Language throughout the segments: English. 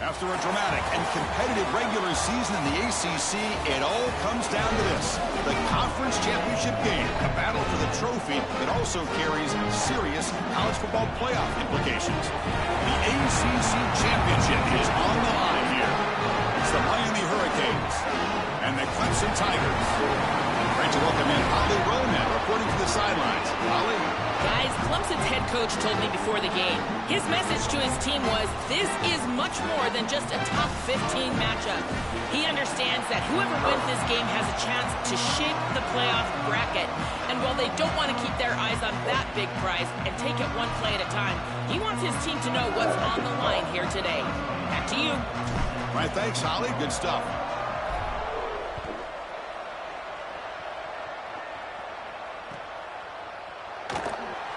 After a dramatic and competitive regular season in the ACC, it all comes down to this: the conference championship game, a battle for the trophy that also carries serious college football playoff implications. The ACC championship is on the line here. It's the Miami Hurricanes and the Clemson Tigers. Great to welcome in Holly Roman, reporting from the sidelines. Holly? Guys, Clemson's head coach told me before the game, his message to his team was, this is much more than just a top 15 matchup. He understands that whoever wins this game has a chance to shape the playoff bracket. And while they don't want to keep their eyes on that big prize and take it one play at a time, he wants his team to know what's on the line here today. Back to you. All right, thanks, Holly. Good stuff.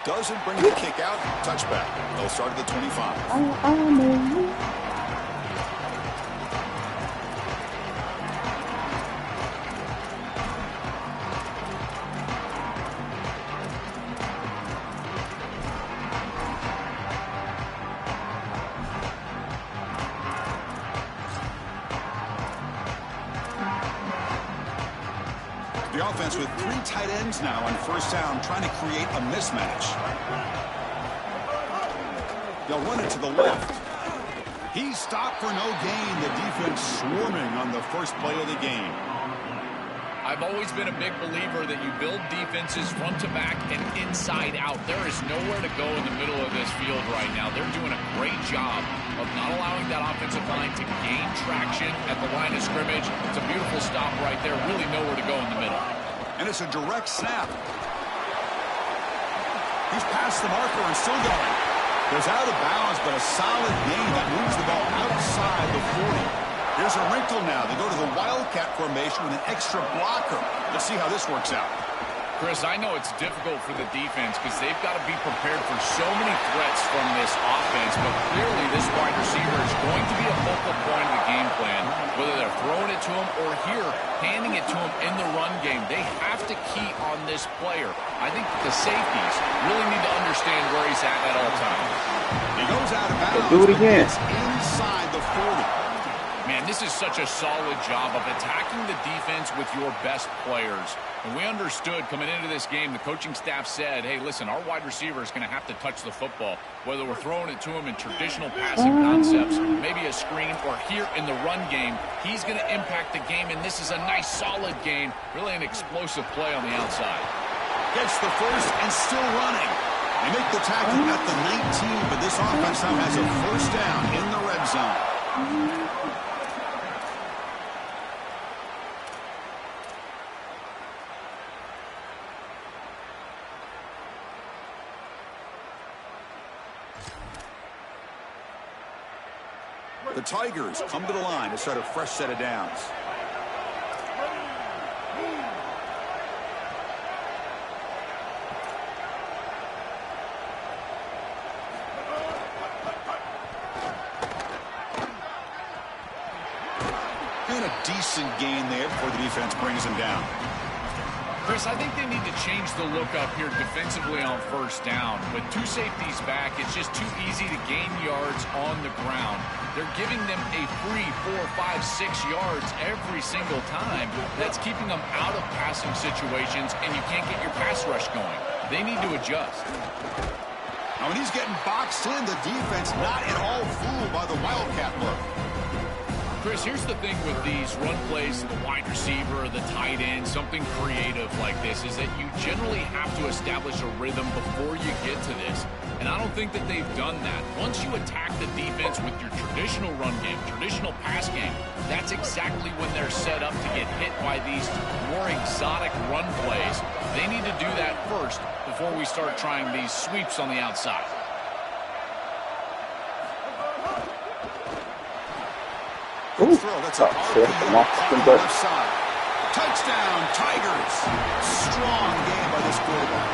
Doesn't bring the kick out. Touchback. They'll start at the 25. The offense with 3 tight ends now on first down, trying to create a mismatch. They'll run it to the left. He's stopped for no gain. The defense swarming on the first play of the game. I've always been a big believer that you build defenses front to back and inside out. There is nowhere to go in the middle of this field right now. They're doing a great job of not allowing that offensive line to gain traction at the line of scrimmage. It's a beautiful stop right there. Really nowhere to go in the middle. And it's a direct snap. He's past the marker and still going. Goes out of bounds, but a solid gain that moves the ball outside the 40. Here's a wrinkle now. They go to the Wildcat formation with an extra blocker. Let's see how this works out. Chris, I know it's difficult for the defense because they've got to be prepared for so many threats from this offense, but clearly this wide receiver is going to be a focal point of the game plan, whether they're throwing it to him or here, handing it to him in the run game. They have to key on this player. I think the safeties really need to understand where he's at all times. He goes out of bounds. Do it again. It's inside the 40. Man, this is such a solid job of attacking the defense with your best players. And we understood coming into this game, the coaching staff said, hey, listen, our wide receiver is going to have to touch the football, whether we're throwing it to him in traditional passing concepts, maybe a screen, or here in the run game. He's going to impact the game, and this is a nice, solid game, really an explosive play on the outside. Gets the first and still running. They make the tackle at the 19, but this offense now has a first down in the red zone. The Tigers come to the line to start a fresh set of downs. And a decent gain there before the defense brings him down. Chris, I think they need to change the look up here defensively on first down. With 2 safeties back, it's just too easy to gain yards on the ground. They're giving them a free 4, 5, 6 yards every single time. That's keeping them out of passing situations, and you can't get your pass rush going. They need to adjust. Now, when he's getting boxed in, the defense not at all fooled by the Wildcat look. Chris, here's the thing with these run plays, the wide receiver, the tight end, something creative like this, is that you generally have to establish a rhythm before you get to this. And I don't think that they've done that. Once you attack the defense with your traditional run game, traditional pass game, that's exactly when they're set up to get hit by these more exotic run plays. They need to do that first before we start trying these sweeps on the outside. Good throw. That's a left side. Touchdown, Tigers. Strong game by this quarterback.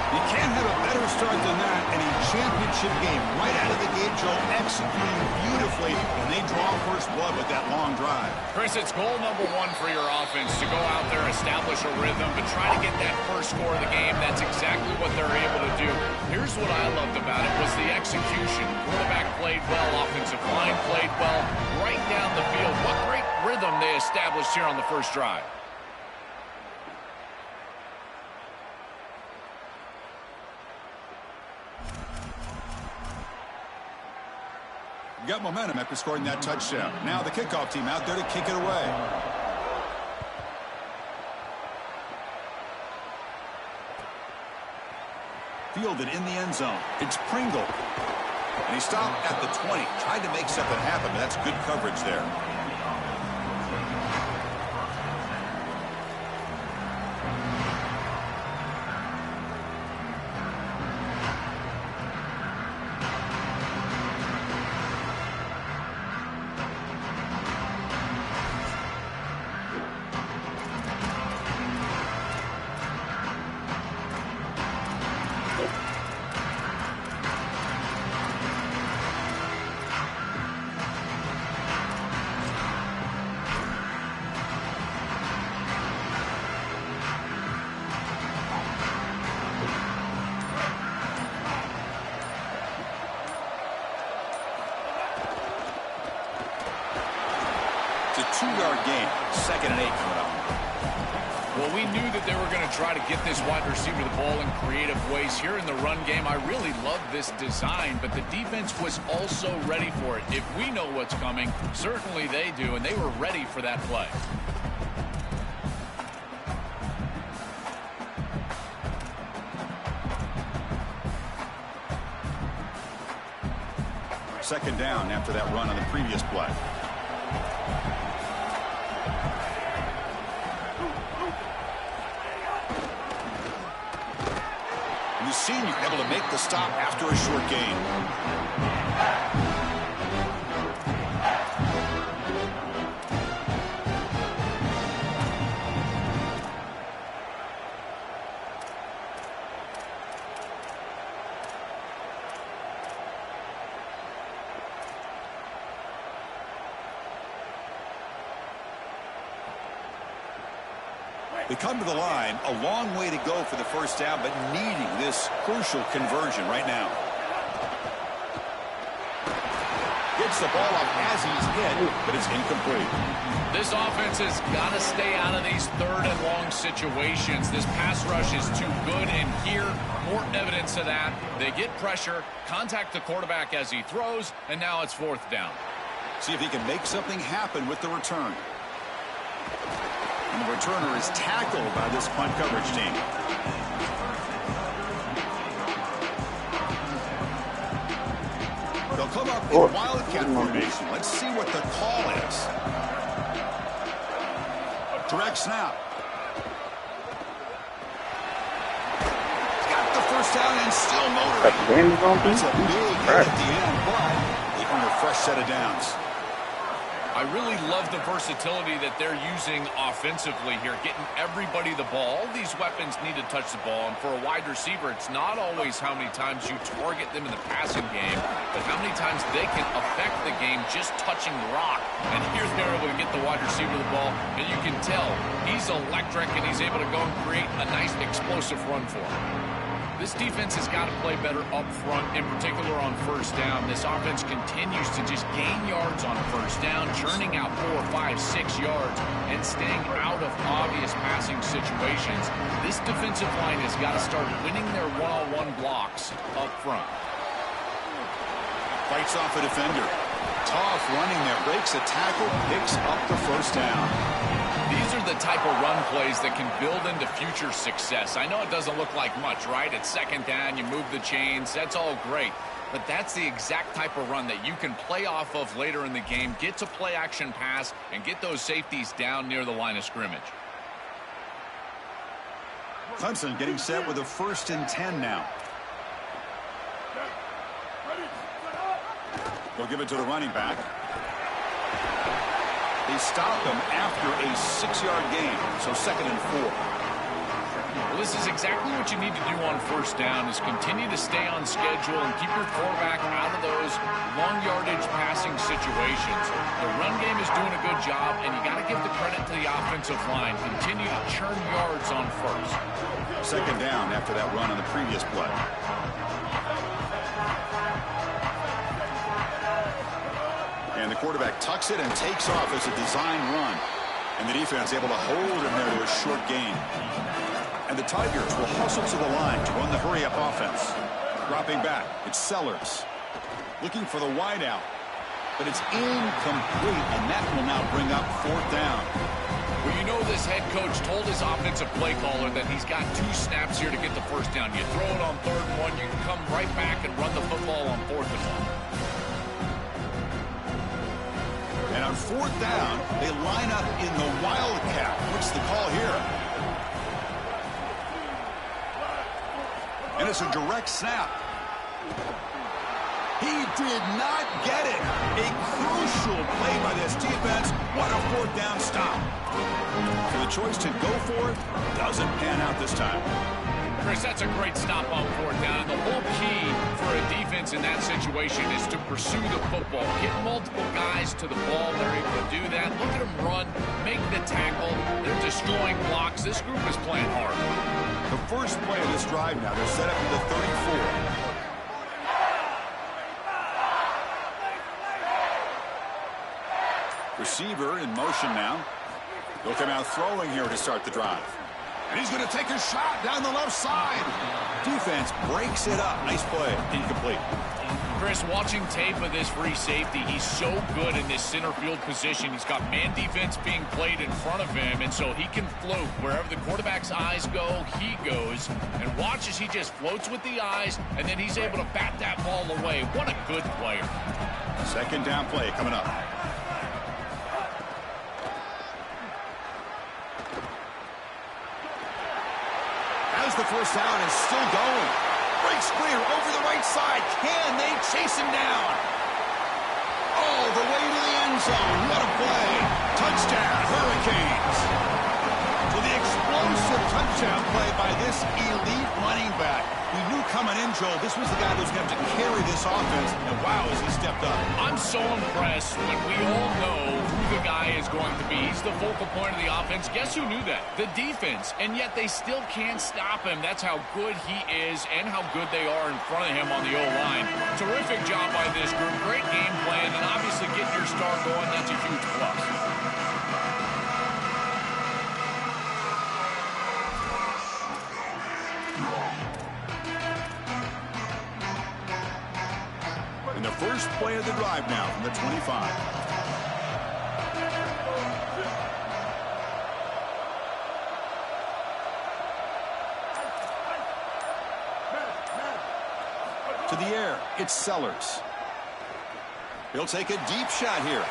You can't have a better start than that in a championship game. Right out of the gate, Joe, executing beautifully, and they draw first blood with that long drive. Chris, it's goal number one for your offense to go out there, establish a rhythm, but try to get that first score of the game. That's exactly what they're able to do. Here's what I loved about it was the execution. Quarterback played well, offensive line played well, right down the field. What great rhythm they established here on the first drive. Got momentum after scoring that touchdown. Now the kickoff team out there to kick it away. Fielded in the end zone. It's Pringle. And he stopped at the 20. Tried to make something happen, but that's good coverage there. It's a 2-yard gain. 2nd and 8 coming up. Well, we knew that they were going to try to get this wide receiver the ball in creative ways. Here in the run game, I really love this design, but the defense was also ready for it. If we know what's coming, certainly they do, and they were ready for that play. Second down after that run on the previous play. And the senior able to make the stop after a short gain. They come to the line, a long way to go for the first down, but needing this crucial conversion right now. Gets the ball off as he's hit, but it's incomplete. This offense has got to stay out of these 3rd and long situations. This pass rush is too good, and here, more evidence of that. They get pressure, contact the quarterback as he throws, and now it's 4th down. See if he can make something happen with the return. And the returner is tackled by this punt coverage team. They'll come up in wildcat formation. Let's see what the call is. Direct snap. Got the first down and still motoring. It's a big hit at the end, but they earn a fresh set of downs. I really love the versatility that they're using offensively here, getting everybody the ball. All these weapons need to touch the ball, and for a wide receiver, it's not always how many times you target them in the passing game, but how many times they can affect the game just touching the rock. And here they're able to get the wide receiver the ball, and you can tell he's electric, and he's able to go and create a nice explosive run for him. This defense has got to play better up front, in particular on first down. This offense continues to just gain yards on first down, churning out 4, 5, 6 yards, and staying out of obvious passing situations. This defensive line has got to start winning their one-on-one blocks up front. Fights off a defender. Tough running there, breaks a tackle, picks up the first down. These are the type of run plays that can build into future success. I know it doesn't look like much, right? It's 2nd down, you move the chains, that's all great. But that's the exact type of run that you can play off of later in the game, get to play action pass, and get those safeties down near the line of scrimmage. Clemson getting set with a 1st and 10 now. They'll give it to the running back. They stop him after a 6-yard gain, so 2nd and 4. Well, this is exactly what you need to do on first down is continue to stay on schedule and keep your quarterback out of those long yardage passing situations. The run game is doing a good job, and you got to give the credit to the offensive line. Continue to churn yards on first. Second down after that run on the previous play. And the quarterback tucks it and takes off as a design run. And the defense able to hold him there to a short gain. And the Tigers will hustle to the line to run the hurry-up offense. Dropping back, it's Sellers. Looking for the wideout. But it's incomplete, and that will now bring up fourth down. Well, you know this head coach told his offensive play caller that he's got 2 snaps here to get the first down. You throw it on 3rd and 1, you can come right back and run the football on 4th and 1. And on 4th down, they line up in the Wildcat. What's the call here? And it's a direct snap. He did not get it. A crucial play by this defense. What a 4th down stop. So the choice to go for it doesn't pan out this time. Chris, that's a great stop on 4th down. The whole key for a defense in that situation is to pursue the football. Get multiple guys to the ball. They're able to do that. Look at them run, make the tackle. They're destroying blocks. This group is playing hard. The first play of this drive now, they're set up at the 34. Receiver in motion now. He'll come out throwing here to start the drive. And he's going to take a shot down the left side. Defense breaks it up. Nice play. Incomplete. Chris, watching tape of this free safety, he's so good in this center field position. He's got man defense being played in front of him, and so he can float. Wherever the quarterback's eyes go, he goes. And watch as he just floats with the eyes, and then he's able to bat that ball away. What a good player. Second down play coming up. As the first down is still going. Breaks clear over the right side. Can they chase him down? All the way to the end zone. What a play. Touchdown, Hurricanes. So the explosive touchdown play by this elite running back. We knew coming in, Joel, this was the guy that was going to carry this offense. And wow, as he stepped up. I'm so impressed when we all know who the guy is going to be. He's the focal point of the offense. Guess who knew that? The defense. And yet they still can't stop him. That's how good he is and how good they are in front of him on the O-line. Terrific job by this group. Great game plan. And obviously getting your star going, that's a huge plus. And the first play of the drive now from the 25. To the air, it's Sellers. He'll take a deep shot here.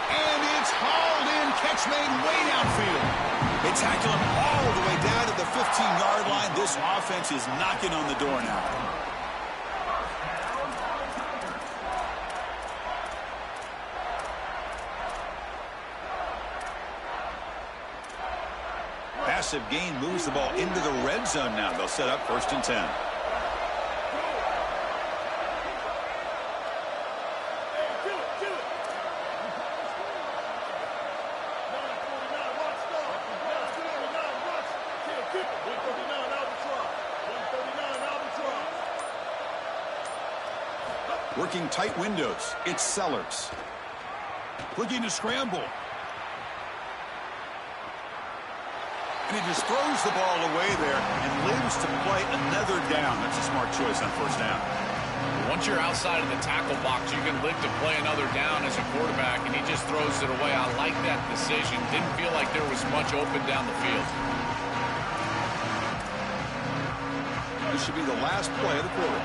And it's hauled in, catch made way downfield. They tackle him all the way down to the 15-yard line. This offense is knocking on the door now. Massive gain moves the ball into the red zone now. They'll set up 1st and 10. Working tight windows. It's Sellers. Looking to scramble. And he just throws the ball away there and lives to play another down. That's a smart choice on 1st down. Once you're outside of the tackle box, you can live to play another down as a quarterback, and he just throws it away. I like that decision. Didn't feel like there was much open down the field. This should be the last play of the quarter.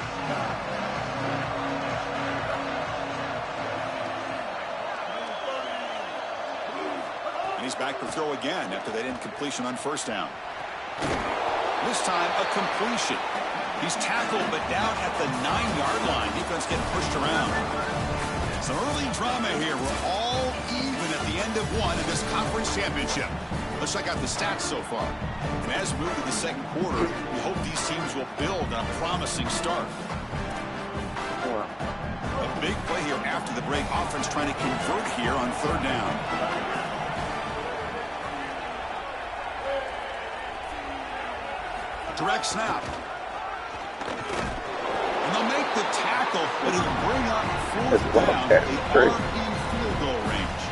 And he's back to throw again after that incompletion on 1st down. This time a completion. He's tackled but down at the 9-yard line. Defense getting pushed around. Some early drama here. We're all even at the end of one in this conference championship. Let's check out the stats so far. And as we move to the second quarter, we hope these teams will build on a promising start. A big play here after the break. Offense trying to convert here on third down. Direct snap. And they'll make the tackle, but it'll bring up fourth down, the RE field goal range.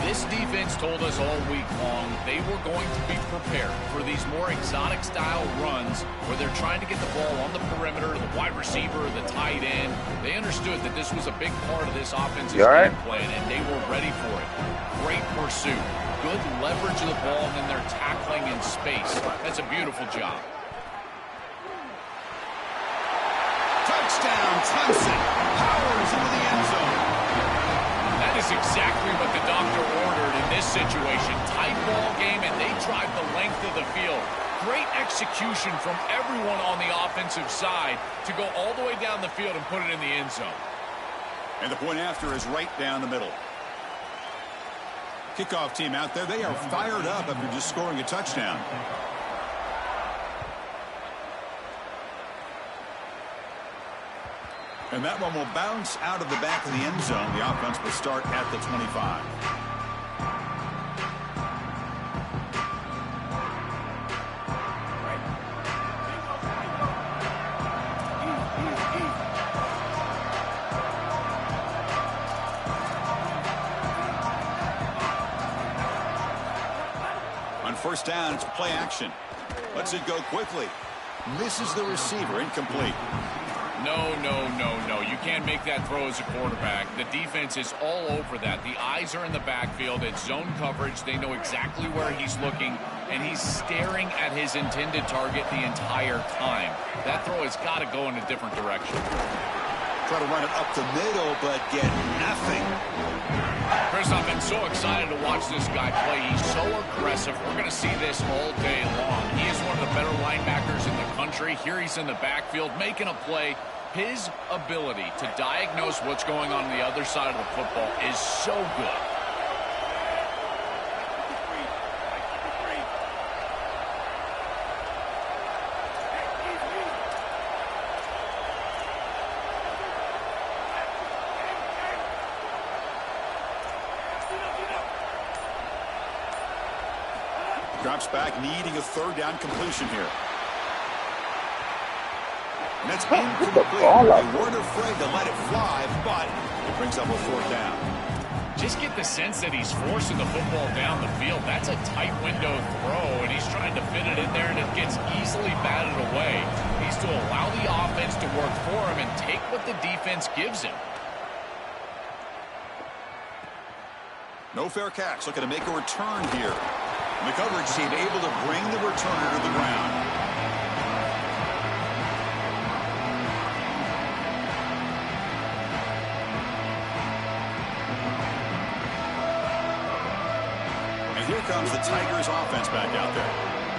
This defense told us all week long they were going to be prepared for these more exotic style runs where they're trying to get the ball on the perimeter, the wide receiver, the tight end. They understood that this was a big part of this offensive game plan, and they were ready for it. Great pursuit, good leverage of the ball, and then they're tackling in space. That's a beautiful job. Touchdown, Thompson powers into the end zone. That is exactly what the doctor ordered in this situation. Tight ball game, and they drive the length of the field. Great execution from everyone on the offensive side to go all the way down the field and put it in the end zone. And the point after is right down the middle. Kickoff team out there, they are fired up after just scoring a touchdown. And that one will bounce out of the back of the end zone. The offense will start at the 25. On first down, it's play action. Lets it go quickly. Misses the receiver, incomplete. No, no, no, no. You can't make that throw as a quarterback. The defense is all over that. The eyes are in the backfield. It's zone coverage. They know exactly where he's looking, and he's staring at his intended target the entire time. That throw has got to go in a different direction. Try to run it up the middle, but get nothing. Chris, I've been so excited to watch this guy play. He's so aggressive. We're going to see this all day long. He is one of the better linebackers in the country. Here he's in the backfield making a play. His ability to diagnose what's going on the other side of the football is so good. Drops back, needing a third down completion here. And that's incomplete. They weren't afraid to let it fly, but it brings up a fourth down. Just get the sense that he's forcing the football down the field. That's a tight window throw, and he's trying to fit it in there, and it gets easily batted away. He needs to allow the offense to work for him and take what the defense gives him. No fair catch. Looking to make a return here. And the coverage team able to bring the returner to the ground. And here comes the Tigers offense back out there.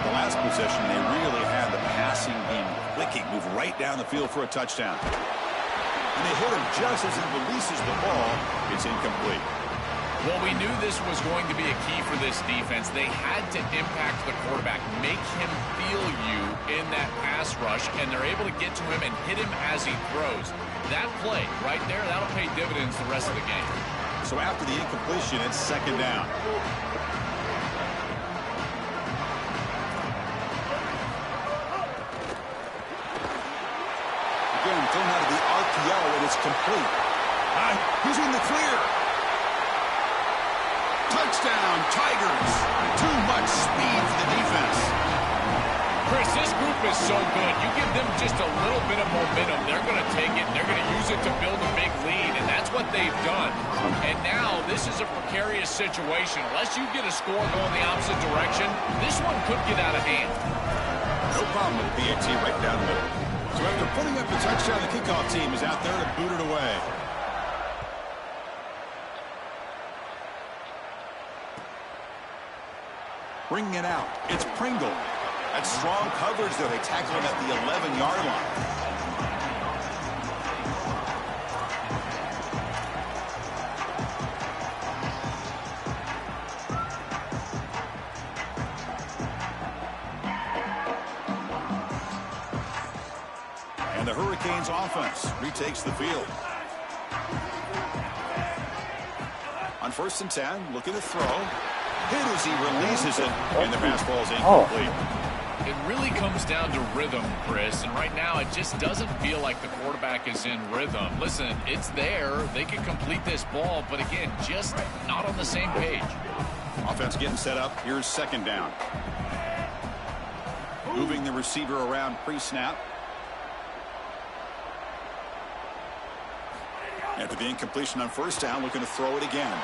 The last possession, they really had the passing game clicking, move right down the field for a touchdown. And they hit him just as he releases the ball. It's incomplete. Well, we knew this was going to be a key for this defense. They had to impact the quarterback, make him feel you in that pass rush, and they're able to get to him and hit him as he throws. That play right there, that'll pay dividends the rest of the game. So after the incompletion, it's second down. Again, thrown out of the RPO, and it's complete. He's in the clear. Touchdown, Tigers. Too much speed for the defense. Chris, this group is so good. You give them just a little bit of momentum, they're going to take it, and they're going to use it to build a big lead, and that's what they've done. And now this is a precarious situation. Unless you get a score going the opposite direction, this one could get out of hand. No problem with the PAT right down the middle. So after putting up the touchdown, the kickoff team is out there to boot it away. Bringing it out, it's Pringle. That's strong coverage, though. They tackle him at the 11-yard line. And the Hurricanes offense retakes the field. On 1st and 10, looking to throw. Hit as he releases it, and the pass ball is incomplete. It really comes down to rhythm, Chris, and right now it just doesn't feel like the quarterback is in rhythm. Listen, it's there. They can complete this ball, but again, just not on the same page. Offense getting set up. Here's 2nd down. Moving the receiver around pre-snap. After the incompletion on 1st down, looking to throw it again.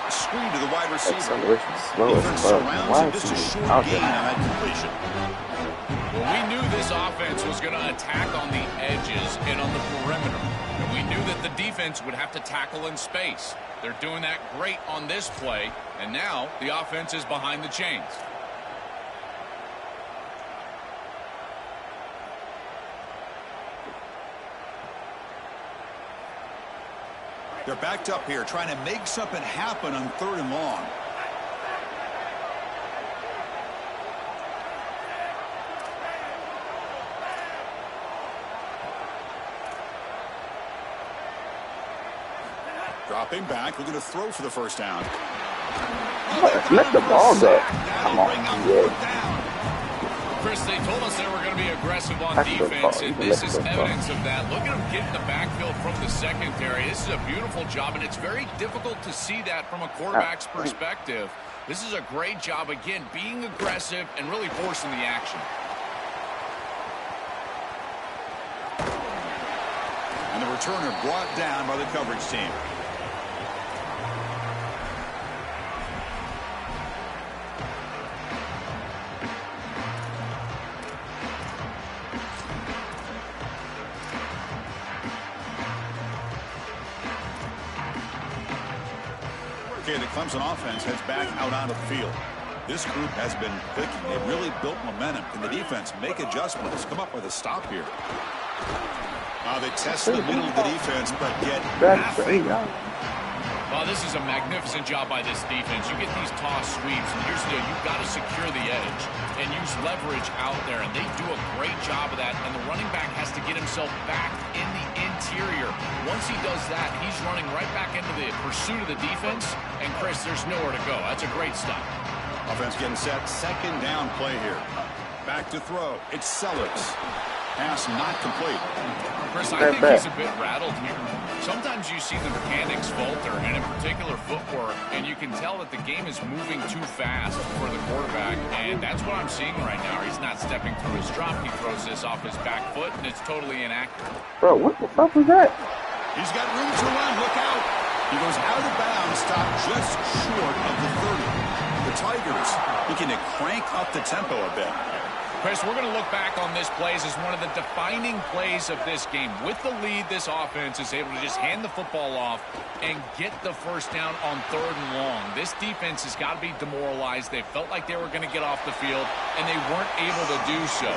Screen to the wide receiver. Defense surrounds him. Just a short gain on that completion. Well, we knew this offense was going to attack on the edges and on the perimeter. And we knew that the defense would have to tackle in space. They're doing that great on this play. And now the offense is behind the chains. They're backed up here, trying to make something happen on 3rd and long. Dropping back, looking to throw for the 1st down. Let the ball go. Come on, yeah. Chris, they told us they were going to be aggressive on defense, and this is evidence of that. Look at them get in the backfield from the secondary. This is a beautiful job, and it's very difficult to see that from a quarterback's perspective. This is a great job, again, being aggressive and really forcing the action. And the returner brought down by the coverage team. Okay, the Clemson offense heads back out onto the field. This group has been clicking. They've really built momentum. Can the defense make adjustments? Come up with a stop here. They test the middle of the defense, but get nothing. Well, this is a magnificent job by this defense. You get these toss sweeps, and here's the deal. You've got to secure the edge and use leverage out there, and they do a great job of that, and the running back has to get himself back in the interior. Once he does that, he's running right back into the pursuit of the defense, and, Chris, there's nowhere to go. That's a great stop. Offense getting set. 2nd down play here. Back to throw. It's Sellers. Pass not complete. Chris, I think he's a bit rattled here. Sometimes you see the mechanics falter, and in particular footwork, and you can tell that the game is moving too fast for the quarterback, and that's what I'm seeing right now. He's not stepping through his drop. He throws this off his back foot, and it's totally inaccurate. Bro, what the fuck was that? He's got room to run. Look out. He goes out of bounds, stopped just short of the 30. The Tigers looking to crank up the tempo a bit. Chris, we're going to look back on this plays as one of the defining plays of this game. With the lead, this offense is able to just hand the football off and get the 1st down on 3rd and long. This defense has got to be demoralized. They felt like they were going to get off the field, and they weren't able to do so.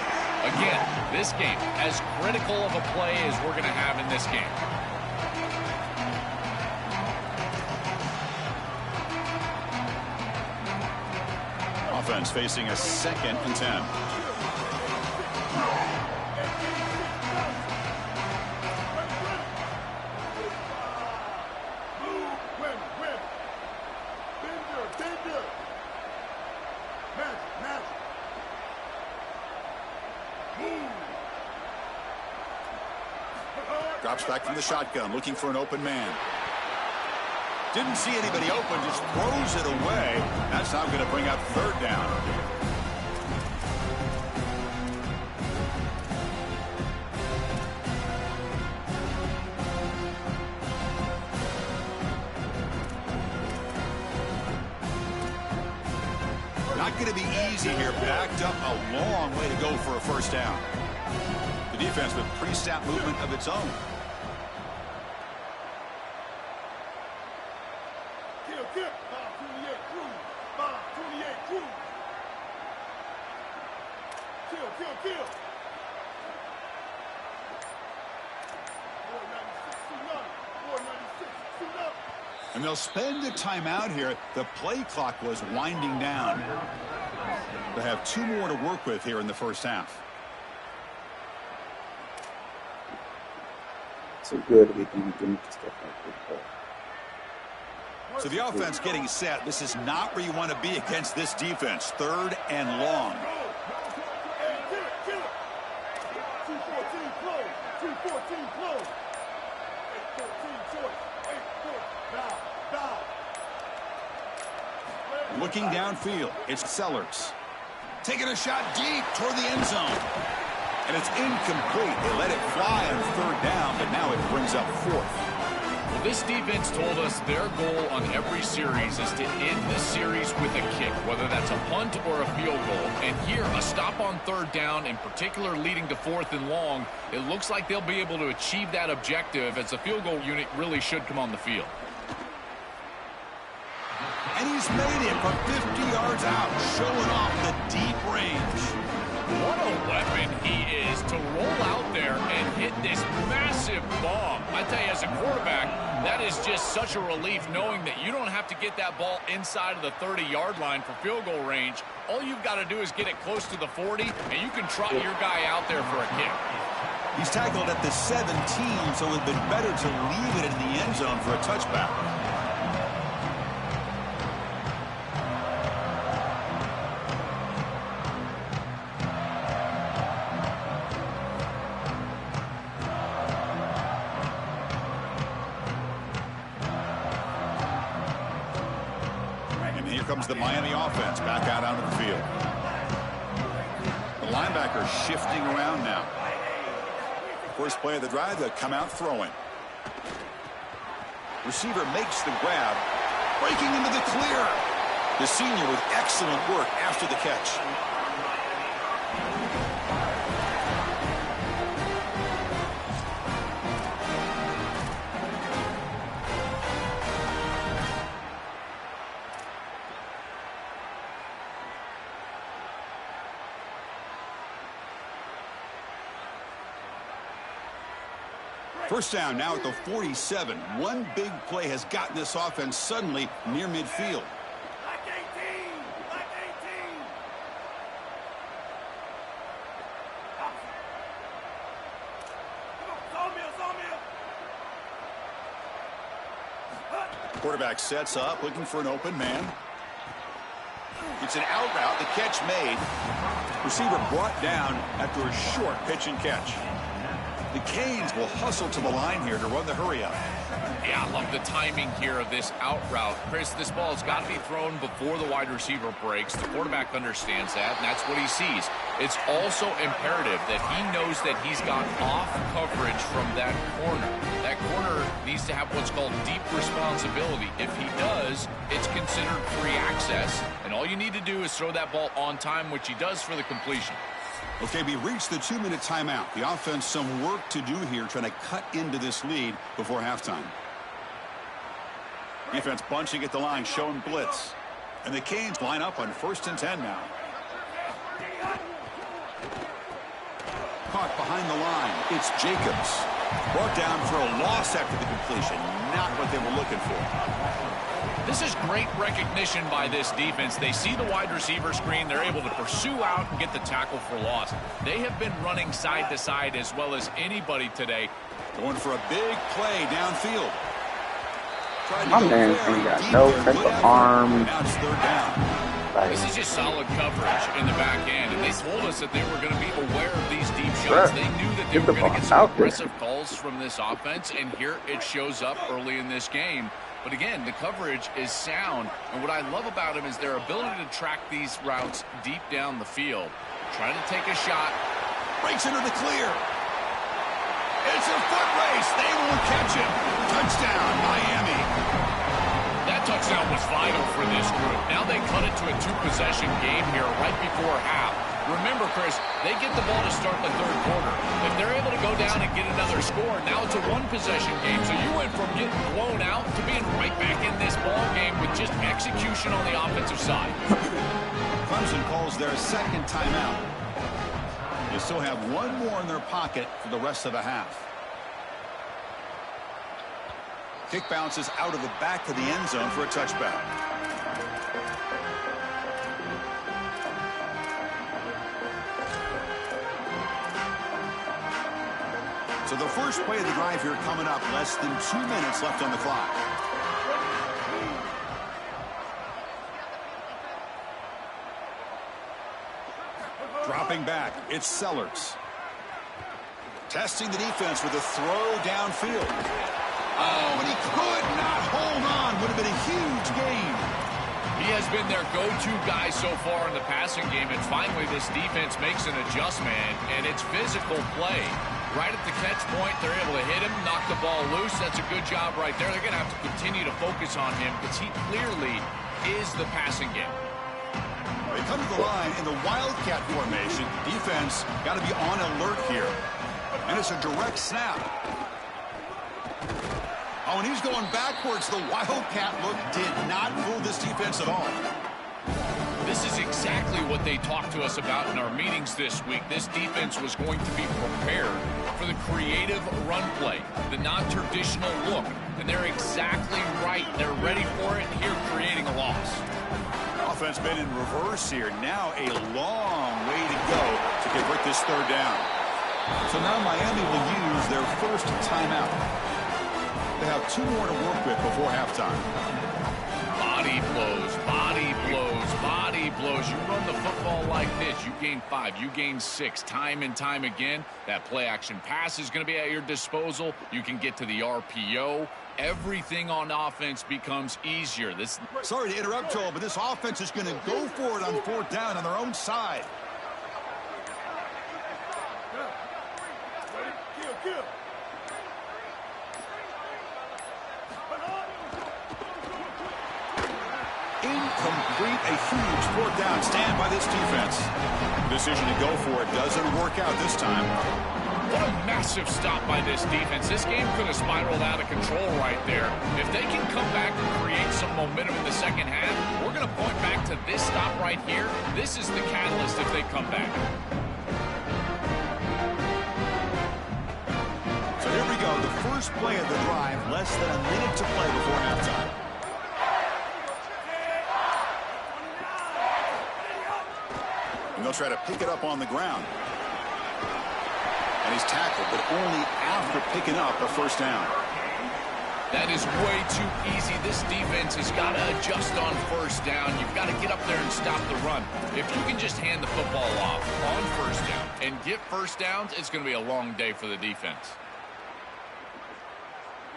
Again, this game, as critical of a play as we're going to have in this game. Offense facing a 2nd and 10. Drops back from the shotgun, looking for an open man. Didn't see anybody open, just throws it away. That's now going to bring up 3rd down. Not going to be easy here. Backed up a long way to go for a 1st down. The defense with pre-snap movement of its own. And they'll spend a timeout here. The play clock was winding down. They have 2 more to work with here in the 1st half. too good to be doing stuff like this. So the offense getting set. This is not where you want to be against this defense. 3rd and long. Looking downfield, it's Sellers. Taking a shot deep toward the end zone. And it's incomplete. They let it fly on 3rd down, but now it brings up 4th. Well, this defense told us their goal on every series is to end the series with a kick, whether that's a punt or a field goal. And here, a stop on 3rd down, in particular leading to 4th and long, it looks like they'll be able to achieve that objective as the field goal unit really should come on the field. And he's made it from 50 yards out, showing off the deep range. What a weapon he is to roll out there and hit this massive bomb. I tell you, as a quarterback, that is just such a relief knowing that you don't have to get that ball inside of the 30-yard line for field goal range. All you've got to do is get it close to the 40, and you can trot your guy out there for a kick. He's tackled at the 17, so it would have been better to leave it in the end zone for a touchback. Comes the Miami offense back out onto the field. The linebacker shifting around now. First play of the drive, they'll come out throwing. Receiver makes the grab, breaking into the clear. The senior with excellent work after the catch. First down now at the 47. One big play has gotten this offense suddenly near midfield. Like 18! Like 18! Quarterback sets up, looking for an open man. It's an out route, the catch made. Receiver brought down after a short pitch and catch. The Canes will hustle to the line here to run the hurry up. Yeah, I love the timing here of this out route. Chris, this ball has got to be thrown before the wide receiver breaks. The quarterback understands that, and that's what he sees. It's also imperative that he knows that he's got off coverage from that corner. That corner needs to have what's called deep responsibility. If he does, it's considered free access, and all you need to do is throw that ball on time, which he does for the completion. Okay, we reached the 2-minute timeout. The offense some work to do here, trying to cut into this lead before halftime. Defense bunching at the line, showing blitz. And the Canes line up on 1st and 10 now. Caught behind the line. It's Jacobs. Brought down for a loss after the completion. Not what they were looking for. This is great recognition by this defense. They see the wide receiver screen. They're able to pursue out and get the tackle for loss. They have been running side to side as well as anybody today. Going for a big play downfield. My man ain't got no type of arm. Now it's 3rd down. This is just solid coverage in the back end, and they told us that they were going to be aware of these deep shots. They knew that they were going to get some aggressive calls from this offense, and here it shows up early in this game. But again, the coverage is sound, and what I love about them is their ability to track these routes deep down the field. Trying to take a shot. Breaks into the clear. It's a foot race. They won't catch him. Touchdown, Miami. That touchdown was vital for this group. Now they cut it to a 2-possession game here right before half. Remember, Chris, they get the ball to start the 3rd quarter. If they're able to go down and get another score, now it's a 1-possession game. So you went from getting blown out to being right back in this ball game with just execution on the offensive side. Clemson calls their 2nd timeout. They still have one more in their pocket for the rest of the half. Kick bounces out of the back of the end zone for a touchback. So So the first play of the drive here coming up, less than 2 minutes left on the clock. Dropping back, it's Sellers. Testing the defense with a throw downfield. Oh, and he could not hold on. Would have been a huge gain. He has been their go-to guy so far in the passing game, and finally this defense makes an adjustment, and it's physical play. Right at the catch point, they're able to hit him, knock the ball loose. That's a good job right there. They're going to have to continue to focus on him because he clearly is the passing game. They come to the line in the Wildcat formation. Defense got to be on alert here. And it's a direct snap. Oh, and he's going backwards. The Wildcat look did not fool this defense at all. This is exactly what they talked to us about in our meetings this week. This defense was going to be prepared for the creative run play, the non-traditional look. And they're exactly right. They're ready for it here, creating a loss. Offense been in reverse here. Now a long way to go to convert this third down. So now Miami will use their first timeout. They have 2 more to work with before halftime. Body blows, body blows, body blows. You run the football like this, you gain 5, you gain 6, time and time again. That play action pass is going to be at your disposal. You can get to the RPO. Everything on offense becomes easier. Sorry to interrupt, Joel, but this offense is going to go for it on 4th down on their own side. Incomplete, a huge 4th down stand by this defense. Decision to go for it doesn't work out this time. What a massive stop by this defense. This game could have spiraled out of control right there. If they can come back and create some momentum in the second half, we're going to point back to this stop right here. This is the catalyst if they come back. So here we go, the first play of the drive, less than a minute to play before halftime. And they'll try to pick it up on the ground. And he's tackled, but only after picking up a first down. That is way too easy. This defense has got to adjust on first down. You've got to get up there and stop the run. If you can just hand the football off on first down and get first downs, it's going to be a long day for the defense.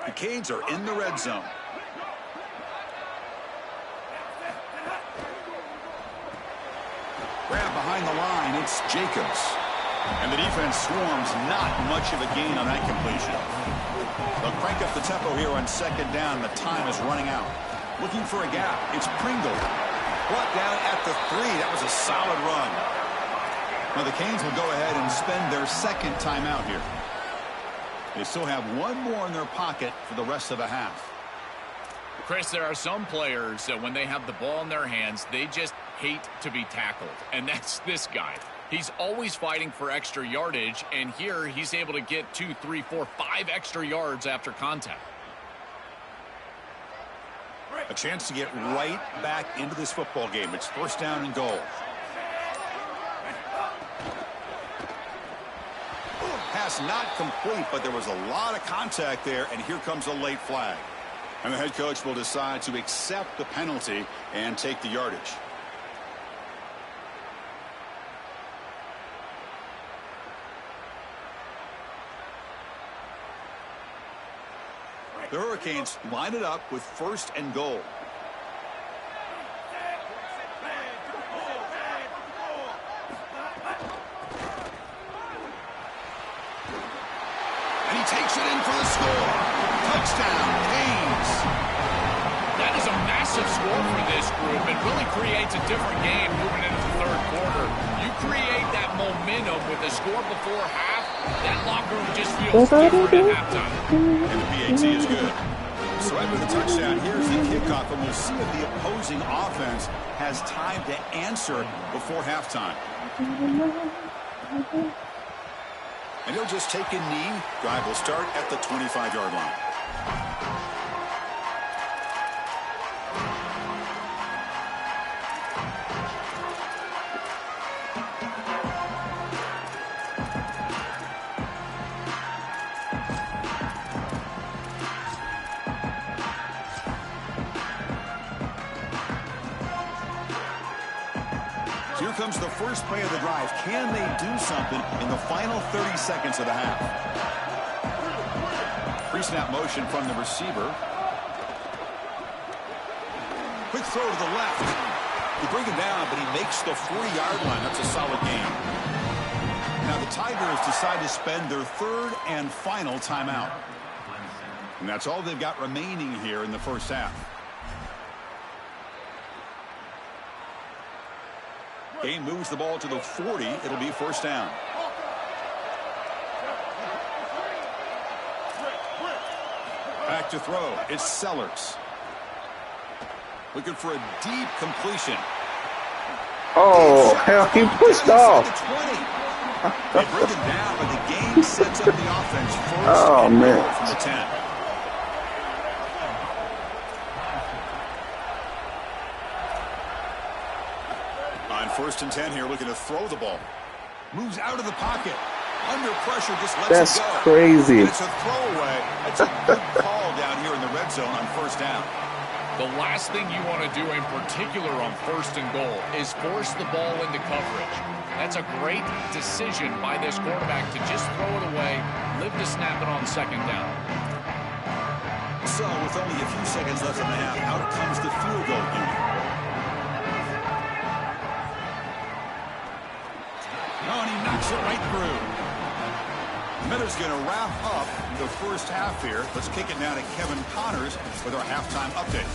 The Canes are in the red zone. Grab behind the line, it's Jacobs. And the defense swarms, not much of a gain on that completion. They'll crank up the tempo here on 2nd down. The time is running out. Looking for a gap. It's Pringle. Brought down at the 3. That was a solid run. Now the Canes will go ahead and spend their 2nd timeout here. They still have 1 more in their pocket for the rest of the half. Chris, there are some players that when they have the ball in their hands, they just hate to be tackled. And that's this guy. He's always fighting for extra yardage, and here he's able to get 2, 3, 4, 5 extra yards after contact. A chance to get right back into this football game. It's 1st down and goal. Pass not complete, but there was a lot of contact there, and here comes a late flag. And the head coach will decide to accept the penalty and take the yardage. The Hurricanes line it up with 1st and goal. And he takes it in for the score. Touchdown, Canes. That is a massive score for this group. It really creates a different game moving into the 3rd quarter. You create that momentum with the score before half, that locker room just feels different at halftime. And the PAT is good. So after the touchdown, here's the kickoff, and we'll see if the opposing offense has time to answer before halftime. And he'll just take a knee. Drive will start at the 25-yard line. comes the first play of the drive. Can they do something in the final 30 seconds of the half? Pre-snap motion from the receiver. Quick throw to the left. They bring him down, but he makes the 40-yard line. That's a solid game. Now the Tigers decide to spend their third and final timeout. And that's all they've got remaining here in the first half. Game moves the ball to the 40. It'll be first down. Back to throw. It's Sellers. Looking for a deep completion. Oh, hell, he pushed off. They bring him down, but the game sets up the offense first. Oh, man. From the 10. On first and 10 here, looking to throw the ball. Moves out of the pocket. Under pressure, just lets it go. That's crazy. And it's a throwaway. That's a good call down here in the red zone on first down. The last thing you want to do in particular on first and goal is force the ball into coverage. That's a great decision by this quarterback to just throw it away, live to snap it on second down. So with only a few seconds left in the half, out comes the field goal unit. Oh, and he knocks it right through. Miller's going to wrap up the first half here. Let's kick it now to Kevin Connors with our halftime update.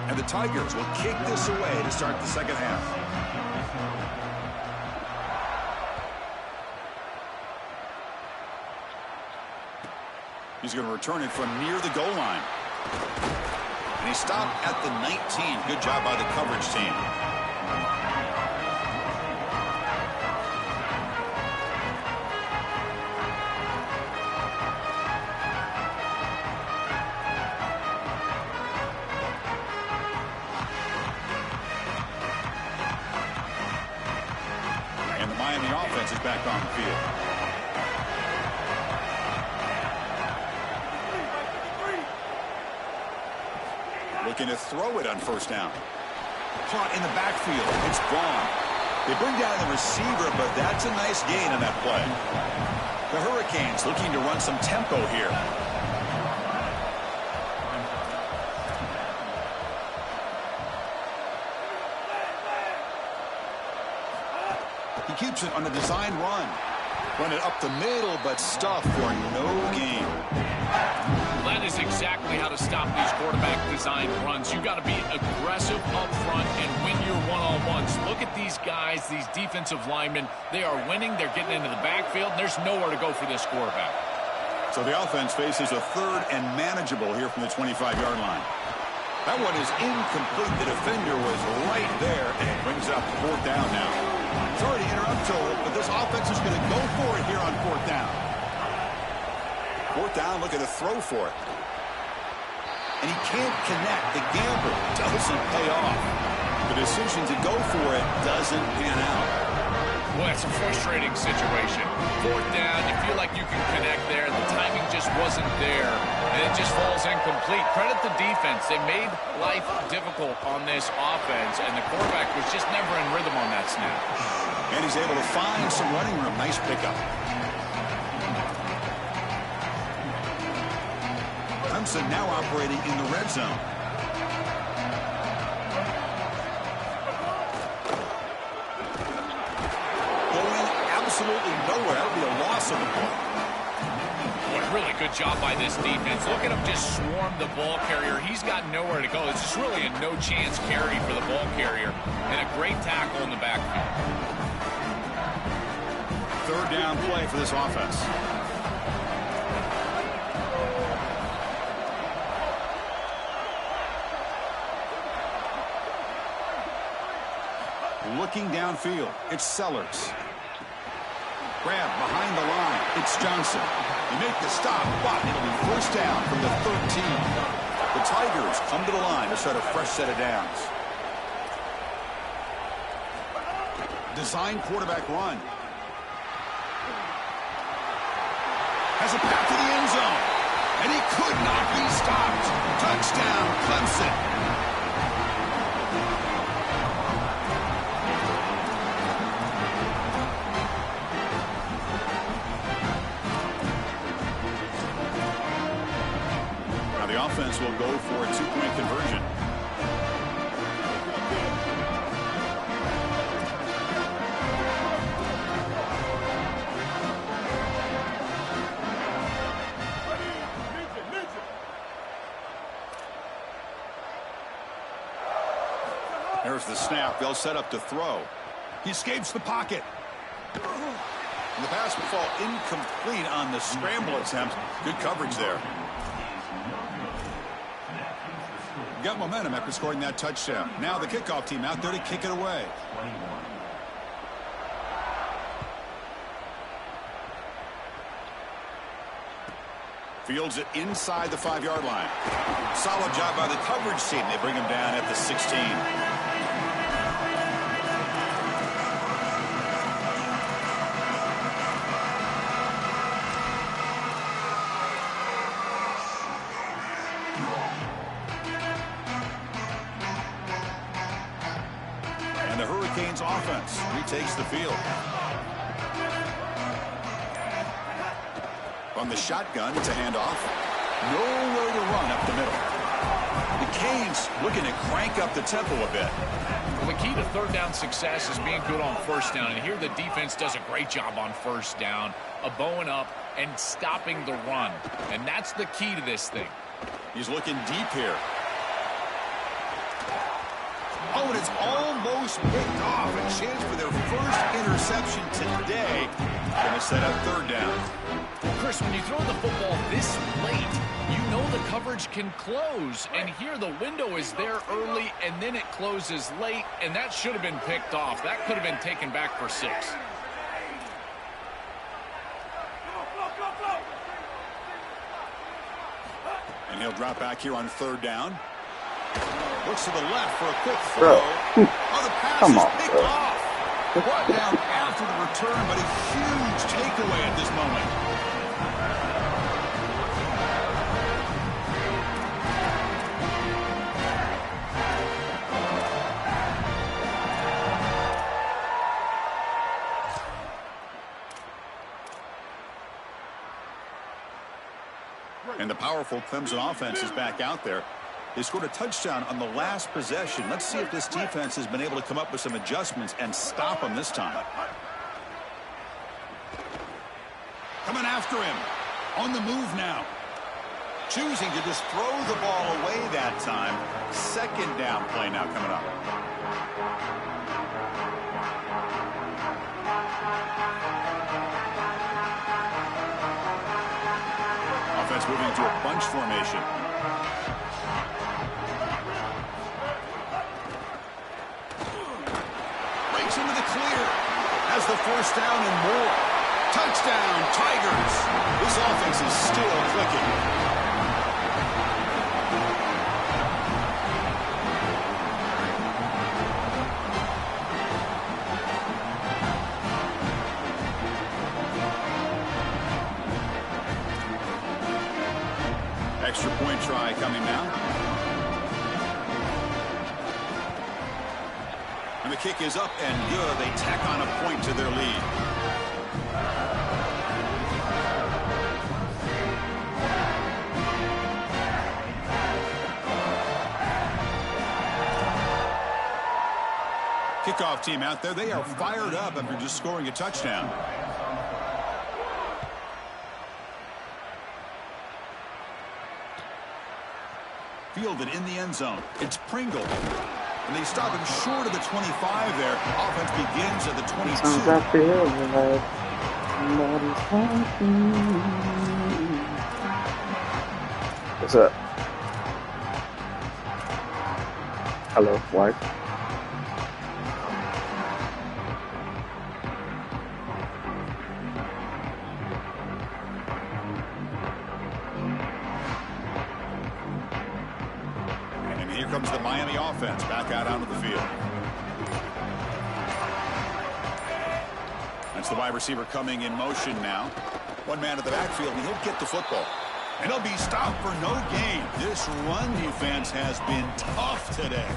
And the Tigers will kick this away to start the second half. He's going to return it from near the goal line. And he stopped at the 19. Good job by the coverage team. And the Miami offense is back on the field. Looking to throw it on first down. Caught in the backfield. It's gone. They bring down the receiver, but that's a nice gain on that play. The Hurricanes looking to run some tempo here. He keeps it on the design run. Run it up the middle, but stuffed for no gain. That is exactly how to stop these quarterback design runs. You got to be aggressive up front and win your one-on-ones. Look at these guys, these defensive linemen. They are winning. They're getting into the backfield. There's nowhere to go for this quarterback. So the offense faces a third and manageable here from the 25-yard line. That one is incomplete. The defender was right there, and it brings it up to fourth down now. Sorry to interrupt, Joel, but this offense is going to go for it here on fourth down. Fourth down, looking to throw for it. And he can't connect. The gamble doesn't pay off. The decision to go for it doesn't pan out. Well, it's a frustrating situation. Fourth down, you feel like you can connect there. The timing just wasn't there, and it just falls incomplete. Credit the defense. They made life difficult on this offense, and the quarterback was just never in rhythm on that snap. And he's able to find some running room. Nice pickup. Clemson now operating in the red zone. Going absolutely nowhere. That'll be a loss of the ball. What a really good job by this defense. Look at him just swarm the ball carrier. He's got nowhere to go. It's just really a no-chance carry for the ball carrier. And a great tackle in the backfield. Third down play for this offense. Looking downfield, it's Sellers. Grab behind the line, it's Johnson. They make the stop, but it'll be first down from the 13. The Tigers come to the line to start a fresh set of downs. Design quarterback run. Has it back to the end zone. And he could not be stopped. Touchdown, Clemson. The offense will go for a two-point conversion. There's the snap. They'll set up to throw. He escapes the pocket. And the pass will fall incomplete on the scramble attempt. Good coverage there. Got momentum after scoring that touchdown. Now the kickoff team out there to kick it away. Fields it inside the 5-yard line. Solid job by the coverage team. They bring him down at the 16. Offense retakes the field. From the shotgun, it's a handoff. Nowhere to run up the middle. The Canes looking to crank up the tempo a bit. Well, the key to third down success is being good on first down. And here the defense does a great job on first down, bowing up and stopping the run. And that's the key to this thing. He's looking deep here. Oh, and it's almost picked off. A chance for their first interception today. Going to set up third down. Well, Chris, when you throw the football this late, you know the coverage can close. And here the window is there early, and then it closes late, and that should have been picked off. That could have been taken back for 6. And he'll drop back here on third down. Looks to the left for a quick throw. Oh, the pass is picked off. Brought down after the return, but a huge takeaway at this moment. And the powerful Clemson offense is back out there. They scored a touchdown on the last possession. Let's see if this defense has been able to come up with some adjustments and stop them this time. Coming after him. On the move now. Choosing to just throw the ball away that time. Second down play now coming up. Offense moving into a bunch formation. Into the clear. Has the first down and more. Touchdown, Tigers. This offense is still clicking. Extra point try coming now. And the kick is up and good. They tack on a point to their lead. Kickoff team out there. They are fired up after just scoring a touchdown. Fielded in the end zone. It's Pringle. And they stop him short of the 25 there. Offense begins at the 22. What's up? Hello, wife. Comes the Miami offense back out onto the field. That's the wide receiver coming in motion now. One man at the backfield, and he'll get the football. And he'll be stopped for no gain. This run defense has been tough today.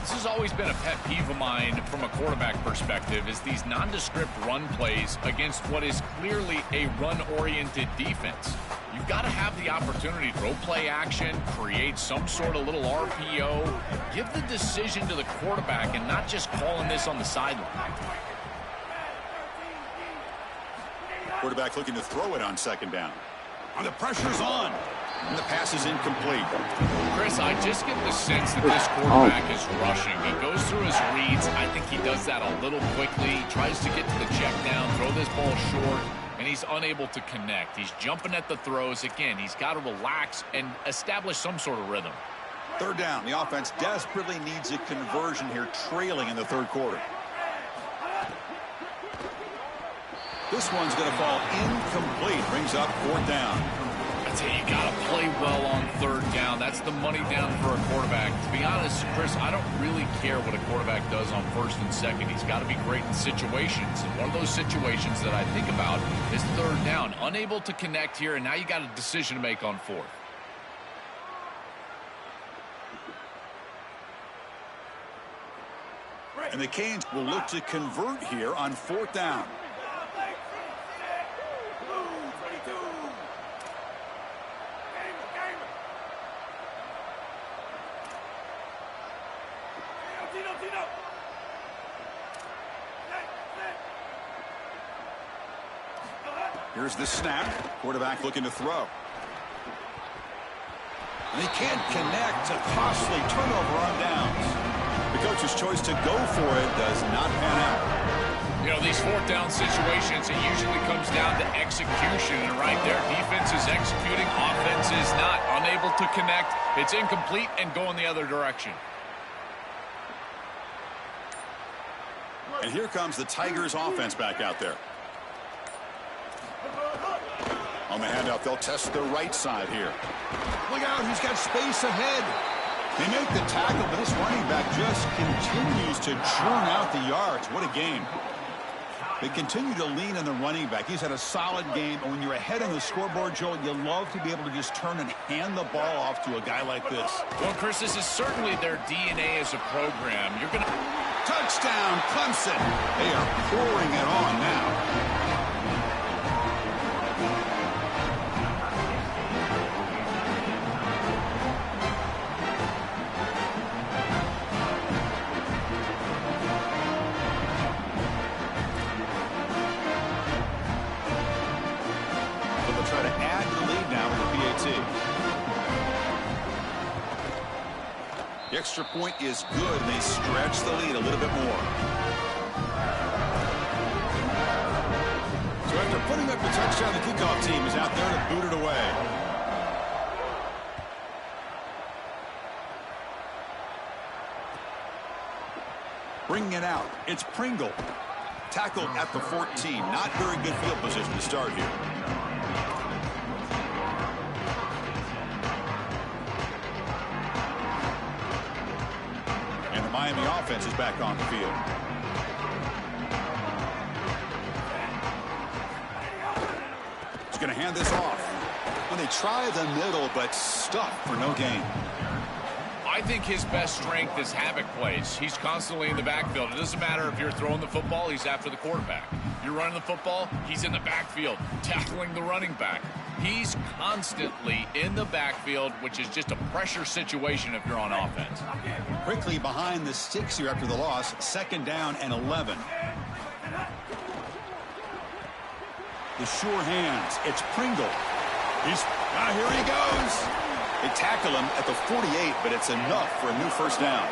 This has always been a pet peeve of mine from a quarterback perspective, is these nondescript run plays against what is clearly a run-oriented defense. You've got to have the opportunity to throw play action, create some sort of little RPO, give the decision to the quarterback and not just calling this on the sideline. Quarterback looking to throw it on second down. And the pressure's on. And the pass is incomplete. Chris, I just get the sense that this quarterback is rushing. He goes through his reads. I think he does that a little quickly. He tries to get to the check down, throw this ball short, and he's unable to connect. He's jumping at the throws. Again, he's got to relax and establish some sort of rhythm. Third down. The offense desperately needs a conversion here, trailing in the third quarter. This one's going to fall incomplete. Brings up fourth down. I tell you, you got to play well on third down. That's the money down for a quarterback. To be honest, Chris, I don't really care what a quarterback does on first and second. He's got to be great in situations. And one of those situations that I think about is third down. Unable to connect here, and now you got a decision to make on fourth. And the Canes will look to convert here on fourth down. Here's the snap. Quarterback looking to throw. And he can't connect. A costly turnover on downs. The coach's choice to go for it does not pan out. You know, these fourth down situations, it usually comes down to execution. And right there, defense is executing, offense is not. Unable to connect. It's incomplete and going the other direction. And here comes the Tigers offense back out there. On the handoff, they'll test the right side here. Look out, he's got space ahead. They make the tackle, but this running back just continues to churn out the yards. What a game. They continue to lean on the running back. He's had a solid game, and when you're ahead on the scoreboard, Joel, you love to be able to just turn and hand the ball off to a guy like this. Well, Chris, this is certainly their DNA as a program. You're going to... Touchdown, Clemson. They are pouring it on now. The extra point is good, and they stretch the lead a little bit more. So after putting up the touchdown, the kickoff team is out there to boot it away. Bringing it out, it's Pringle. Tackled at the 14. Not very good field position to start here. Miami offense is back on the field. He's going to hand this off. When they try the middle, but stuffed for no gain. I think his best strength is havoc plays. He's constantly in the backfield. It doesn't matter if you're throwing the football, he's after the quarterback. You're running the football, he's in the backfield, tackling the running back. He's constantly in the backfield, which is just a pressure situation if you're on offense. Quickly behind the sticks here after the loss. Second down and 11. The sure hands. It's Pringle. Here he goes. They tackle him at the 48, but it's enough for a new first down.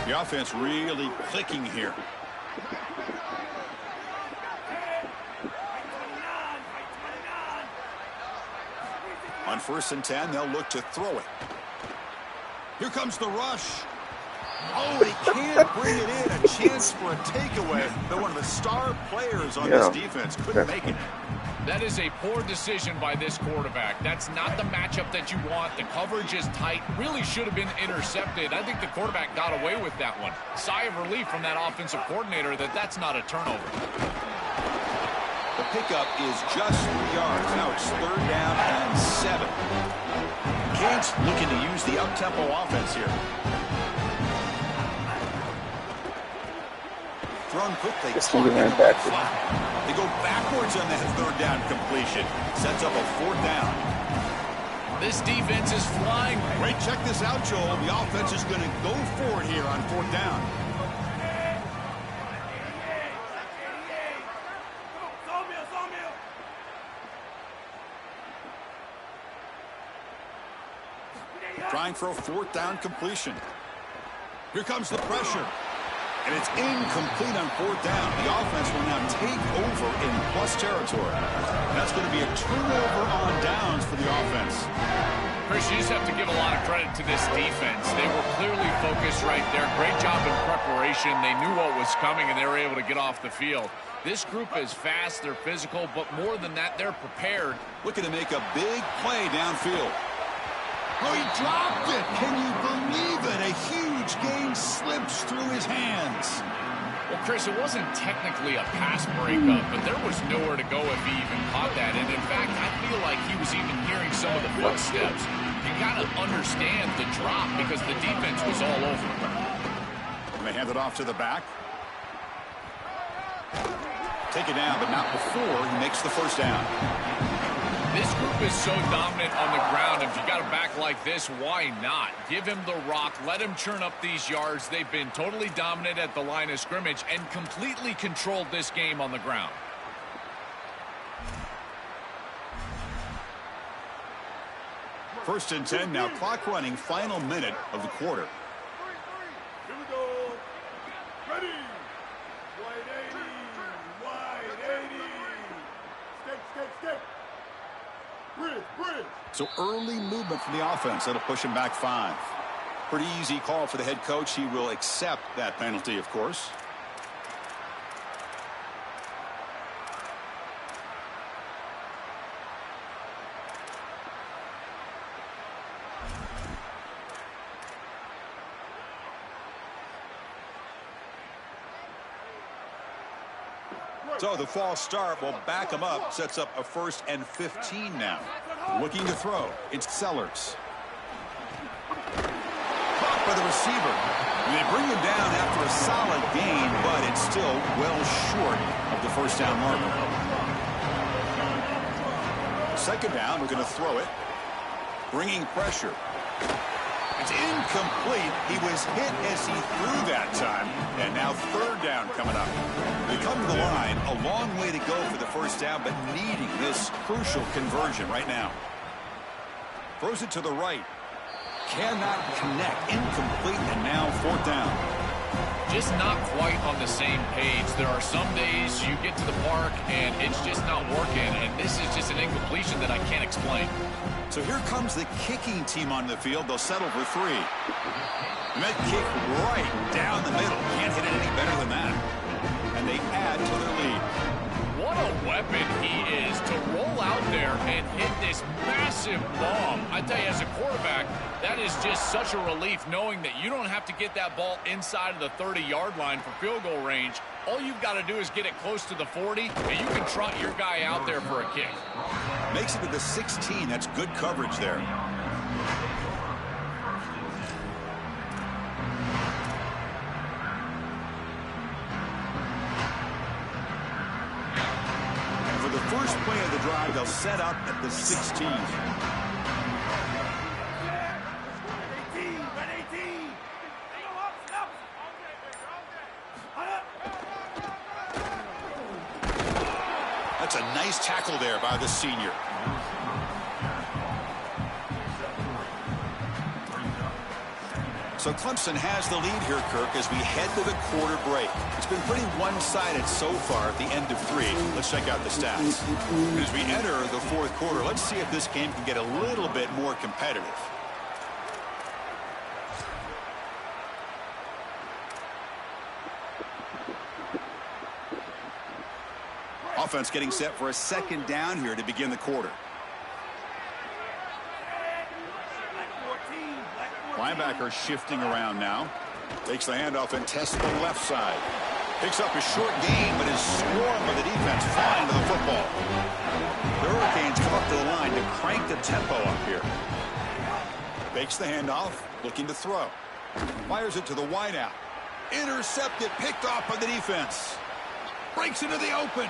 The offense really clicking here. On 1st and 10, they'll look to throw it. Here comes the rush. Oh, and he can't bring it in. A chance for a takeaway. But one of the star players on this defense couldn't make it. That is a poor decision by this quarterback. That's not the matchup that you want. The coverage is tight. Really should have been intercepted. I think the quarterback got away with that one. Sigh of relief from that offensive coordinator that that's not a turnover. The pickup is just 3 yards. Now it's 3rd down and 7. Canes looking to use the up-tempo offense here. Thrown quickly. They go backwards on that 3rd down completion. Sets up a 4th down. This defense is flying. Great. Check this out, Joel. The offense is going to go for it here on 4th down. Trying for a 4th down completion. Here comes the pressure. And it's incomplete on 4th down. The offense will now take over in plus territory. That's going to be a turnover on downs for the offense. Chris, you just have to give a lot of credit to this defense. They were clearly focused right there. Great job in preparation. They knew what was coming, and they were able to get off the field. This group is fast, they're physical, but more than that, they're prepared. Looking to make a big play downfield. Oh, he dropped it. Can you believe it? A huge gain slips through his hands. Well, Chris, it wasn't technically a pass breakup, but there was nowhere to go if he even caught that. And in fact, I feel like he was even hearing some of the footsteps. You got to understand the drop because the defense was all over him. They hand it off to the back. Take it down, but not before he makes the 1st down. This group is so dominant on the ground. If you got a back like this, why not? Give him the rock. Let him churn up these yards. They've been totally dominant at the line of scrimmage and completely controlled this game on the ground. First and 10 now. Clock running. Final minute of the quarter. Here we go. Ready. Wide 80. Wide 80. Stick. Bridge. So early movement from the offense. That'll push him back 5. Pretty easy call for the head coach. He will accept that penalty, of course. So the false start will back him up. Sets up a 1st and 15 now. Looking to throw. It's Sellers. Caught by the receiver. They bring him down after a solid gain, but it's still well short of the 1st down marker. 2nd down, we're going to throw it. Bringing pressure. It's incomplete. He was hit as he threw that time. And now 3rd down coming up. They come to the line. A long way to go for the 1st down, but needing this crucial conversion right now. Throws it to the right. Cannot connect. Incomplete, and now 4th down. Just not quite on the same page. There are some days you get to the park and it's just not working, and this is just an incompletion that I can't explain. So here comes the kicking team on the field. They'll settle for 3. And that kick right down the middle. Can't hit it any better than that. And they add to their lead. What a weapon he is to roll out there and hit this massive bomb. I tell you, as a quarterback, that is just such a relief knowing that you don't have to get that ball inside of the 30-yard line for field goal range. All you've got to do is get it close to the 40, and you can trot your guy out there for a kick. Makes it to the 16. That's good coverage there. And for the first play of the drive, they'll set up at the 16. That's a nice tackle there by the senior. So Clemson has the lead here, Kirk, as we head to the quarter break. It's been pretty one-sided so far at the end of 3. Let's check out the stats. As we enter the 4th quarter, let's see if this game can get a little bit more competitive. offense getting set for a second down here to begin the quarter. Linebacker shifting around now. Takes the handoff and tests the left side. Picks up a short gain, but is swarmed by the defense flying to the football. The Hurricanes come up to the line to crank the tempo up here. Fakes the handoff, looking to throw. Fires it to the wideout. Intercepted, picked off by the defense. Breaks into the open.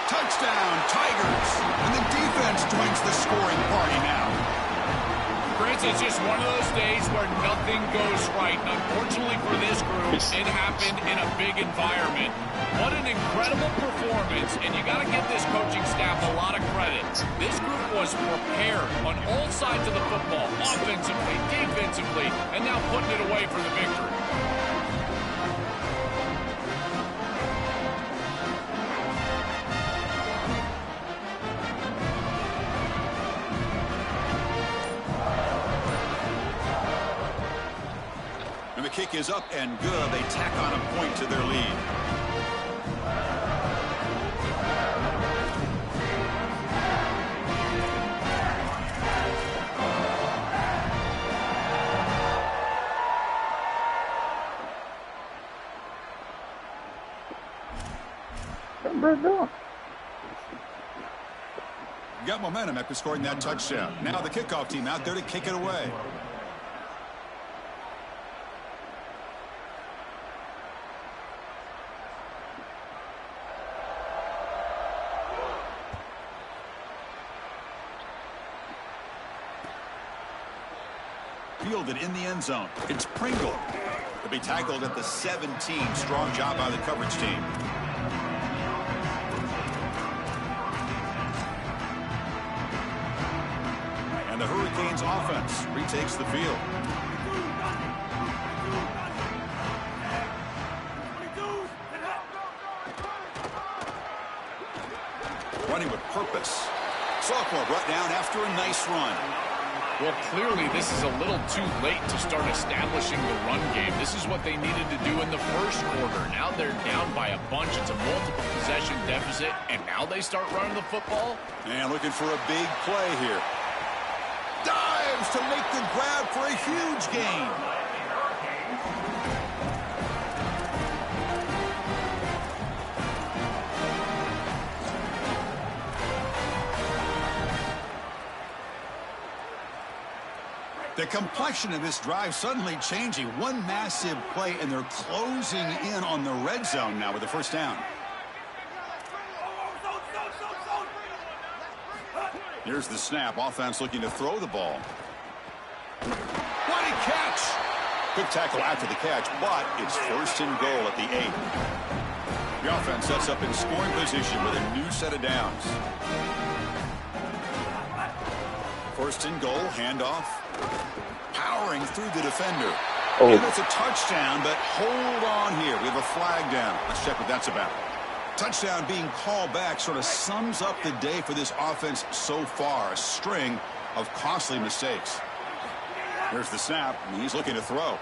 Touchdown, Tigers. And the defense joins the scoring party now. Chris, it's just one of those days where nothing goes right. Unfortunately for this group, it happened in a big environment. What an incredible performance, and you got to give this coaching staff a lot of credit. This group was prepared on all sides of the football, offensively, defensively, and now putting it away for the victory. And the kick is up and good. They tack on a point to their lead. Got momentum after scoring that touchdown. Now the kickoff team out there to kick it away. Fielded in the end zone. It's Pringle to be tackled at the 17. Strong job by the coverage team. And the Hurricanes offense retakes the field. Running with purpose. Sophomore brought down after a nice run. Well, clearly this is a little too late to start establishing the run game. This is what they needed to do in the first quarter. Now they're down by a bunch. It's a multiple possession deficit, and now they start running the football. And looking for a big play here. Dives to make the grab for a huge gain. The complexion of this drive suddenly changing. One massive play, and they're closing in on the red zone now with the first down. Here's the snap. Offense looking to throw the ball. What a catch! Quick tackle after the catch, but it's first and goal at the 8. The offense sets up in scoring position with a new set of downs. First and goal, handoff. Powering through the defender. Oh. And it's a touchdown, but hold on here. We have a flag down. Let's check what that's about. Touchdown being called back sort of sums up the day for this offense so far. A string of costly mistakes. There's the snap, and he's looking to throw.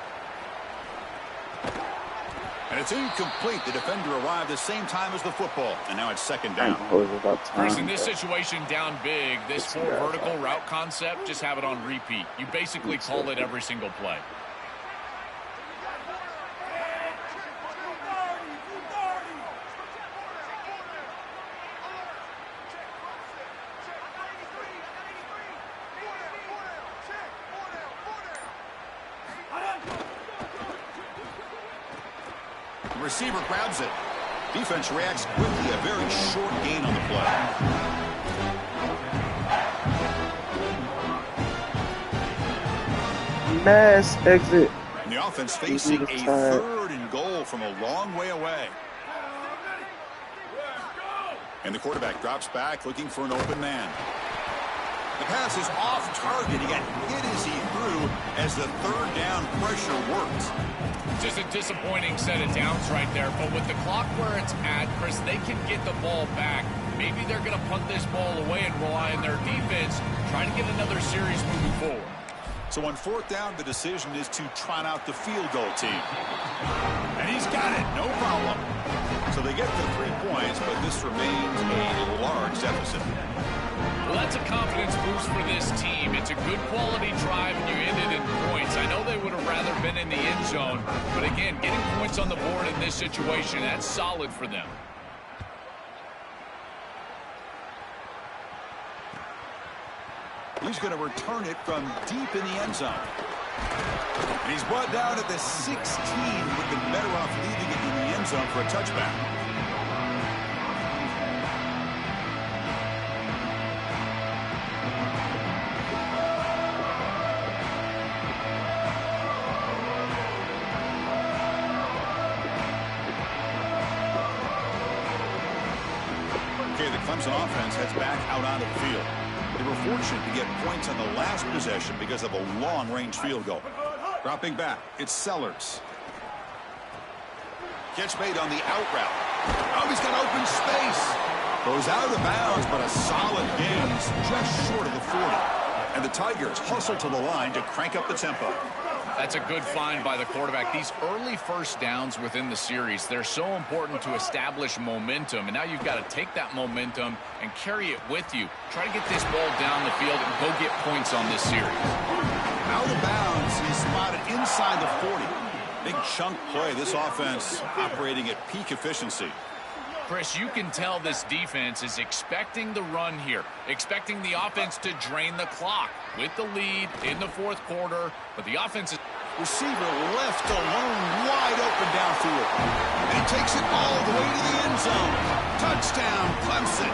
And it's incomplete. The defender arrived the same time as the football, and now it's second down. Chris, in this situation, down big, this 4 vertical route concept, just have it on repeat. You basically call it every single play. Receiver grabs it. Defense reacts quickly. A very short gain on the play. Mass exit. And the offense facing a third and goal from a long way away. And the quarterback drops back looking for an open man. The pass is off target. He got hit as he threw as the third down pressure worked. Just a disappointing set of downs right there. But with the clock where it's at, Chris, they can get the ball back. Maybe they're going to punt this ball away and rely on their defense, trying to get another series moving forward. So on fourth down, the decision is to trot out the field goal team. And he's got it, no problem. So they get the 3 points, but this remains a large deficit. Well, that's a confidence boost for this team. It's a good quality drive, and you ended in points. I know they would have rather been in the end zone, but again, getting points on the board in this situation, that's solid for them. He's going to return it from deep in the end zone. And he's brought down at the 16. Would have been better off leaving it in the end zone for a touchback. Okay, the Clemson offense heads back out onto the field. They were fortunate to get points on the last possession because of a long-range field goal. Dropping back, it's Sellers. Catch made on the out route. Oh, he's got open space. Goes out of bounds, but a solid gain just short of the 40. And the Tigers hustle to the line to crank up the tempo. That's a good find by the quarterback. These early first downs within the series, they're so important to establish momentum. And now you've got to take that momentum and carry it with you. Try to get this ball down the field and go get points on this series. Out of bounds, he's spotted inside the 40. Big chunk play. This offense operating at peak efficiency. Chris, you can tell this defense is expecting the run here, expecting the offense to drain the clock with the lead in the fourth quarter. But the offense is... Receiver left alone, wide open downfield. And he takes it all the way to the end zone. Touchdown, Clemson.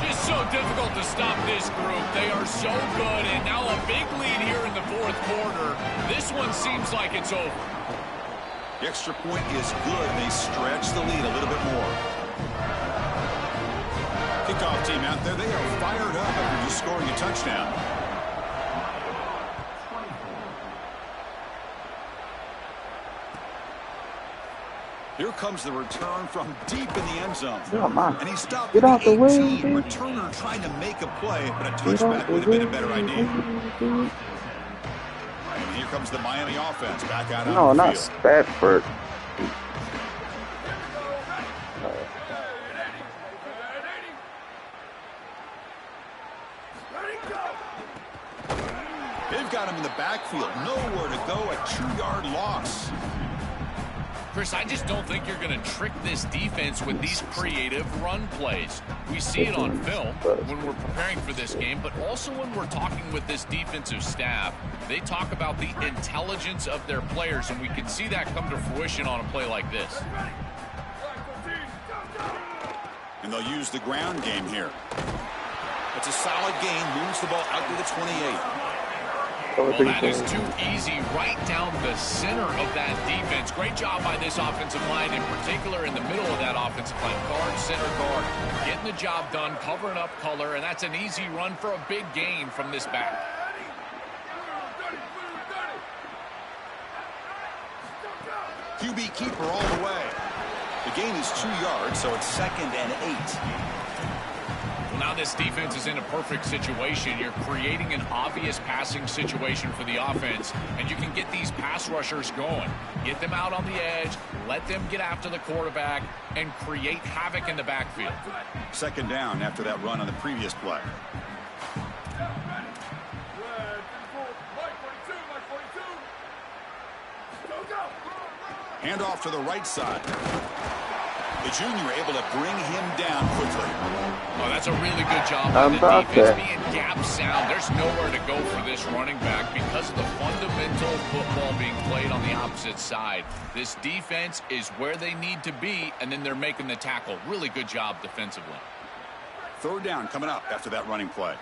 Just so difficult to stop this group. They are so good, and now a big lead here in the fourth quarter. This one seems like it's over. The extra point is good, and they stretch the lead a little bit more. Kickoff team out there, they are fired up after just scoring a touchdown. Here comes the return from deep in the end zone. And he stopped at the 18. Returner trying to make a play, but a touchback would have been a better idea. And here comes the Miami offense back out on the field. No, not Stafford. They've got him in the backfield. Nowhere to go. A 2-yard loss. Chris, I just don't think you're going to trick this defense with these creative run plays. We see it on film when we're preparing for this game, but also when we're talking with this defensive staff. They talk about the intelligence of their players, and we can see that come to fruition on a play like this. And they'll use the ground game here. It's a solid gain. Moves the ball out to the 28. Well, that is too easy right down the center of that defense. Great job by this offensive line, in particular in the middle of that offensive line. Guard, center, guard. Getting the job done, covering up color, and that's an easy run for a big gain from this back. QB keeper all the way. The gain is 2 yards, so it's 2nd and 8. Well, now this defense is in a perfect situation. You're creating an obvious passing situation for the offense, and you can get these pass rushers going. Get them out on the edge, let them get after the quarterback, and create havoc in the backfield. 2nd down after that run on the previous play. Hand off to the right side. The junior able to bring him down quickly. Oh, that's a really good job by the defense being gap sound. There's nowhere to go for this running back because of the fundamental football being played on the opposite side. This defense is where they need to be, and then they're making the tackle. Really good job defensively. 3rd down coming up after that running play.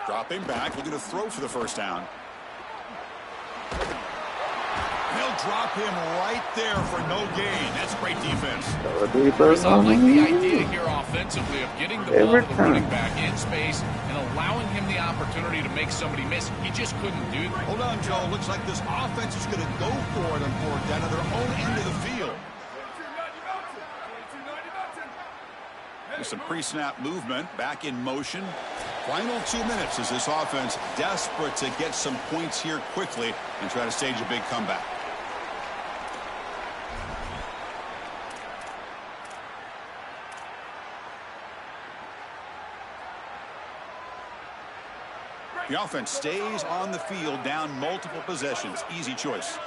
Dropping back, looking to throw for the 1st down. They'll drop him right there for no gain. That's great defense. I like the idea here offensively of getting the ball to the running back in space and allowing him the opportunity to make somebody miss. He just couldn't do that. Hold on, Joe. Looks like this offense is going to go for it on 4th down to their own end of the field. Some pre-snap movement, back in motion. Final 2 minutes as this offense desperate to get some points here quickly and try to stage a big comeback. The offense stays on the field, down multiple possessions. Easy choice.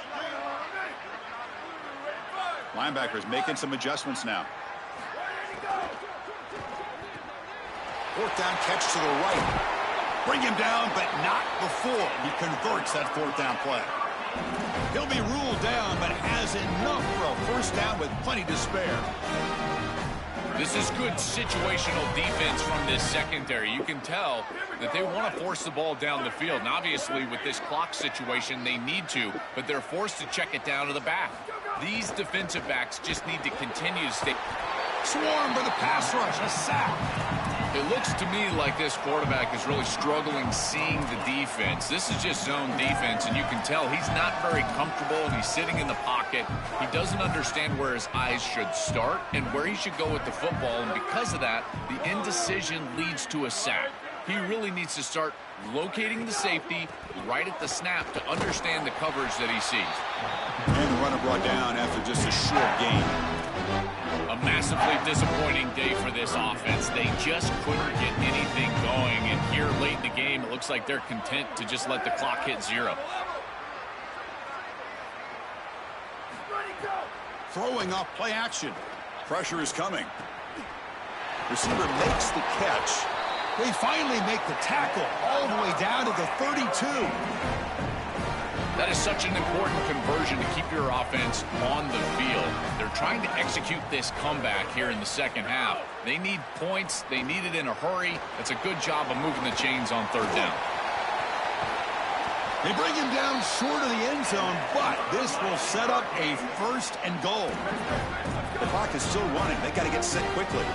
Linebackers making some adjustments now. Fourth down catch to the right. Bring him down, but not before he converts that fourth down play. He'll be ruled down, but has enough for a first down with plenty to spare. This is good situational defense from this secondary. You can tell that they want to force the ball down the field. And obviously, with this clock situation, they need to, but they're forced to check it down to the back. These defensive backs just need to continue to stay. Swarm for the pass rush, a sack. It looks to me like this quarterback is really struggling seeing the defense. This is just zone defense, and you can tell he's not very comfortable, and he's sitting in the pocket. He doesn't understand where his eyes should start and where he should go with the football, and because of that, the indecision leads to a sack. He really needs to start locating the safety right at the snap to understand the coverage that he sees. And the runner brought down after just a short gain. A massively disappointing day for this offense. They just couldn't get anything going, and here late in the game, it looks like they're content to just let the clock hit 0. Throwing off play action. Pressure is coming. Receiver makes the catch. They finally make the tackle all the way down to the 32. That is such an important conversion to keep your offense on the field. They're trying to execute this comeback here in the second half. They need points. They need it in a hurry. It's a good job of moving the chains on third down. They bring him down short of the end zone, but this will set up a first and goal. The clock is still running. They got to get set quickly.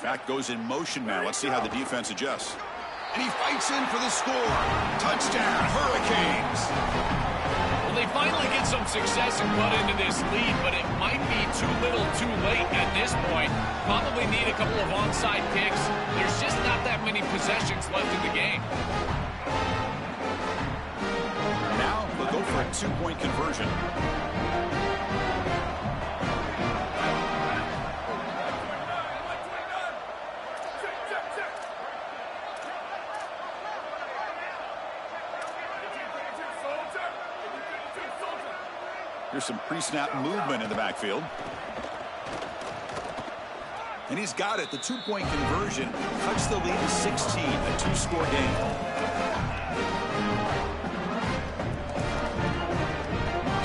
Back goes in motion now. Let's see how the defense adjusts. And he fights in for the score. Touchdown, Hurricanes. Well, they finally get some success and cut into this lead, but it might be too little too late at this point. Probably need a couple of onside kicks. There's just not that many possessions left in the game. Now they'll go for a 2-point conversion. Here's some pre-snap movement in the backfield. And he's got it. The 2-point conversion cuts the lead to 16, a 2-score game.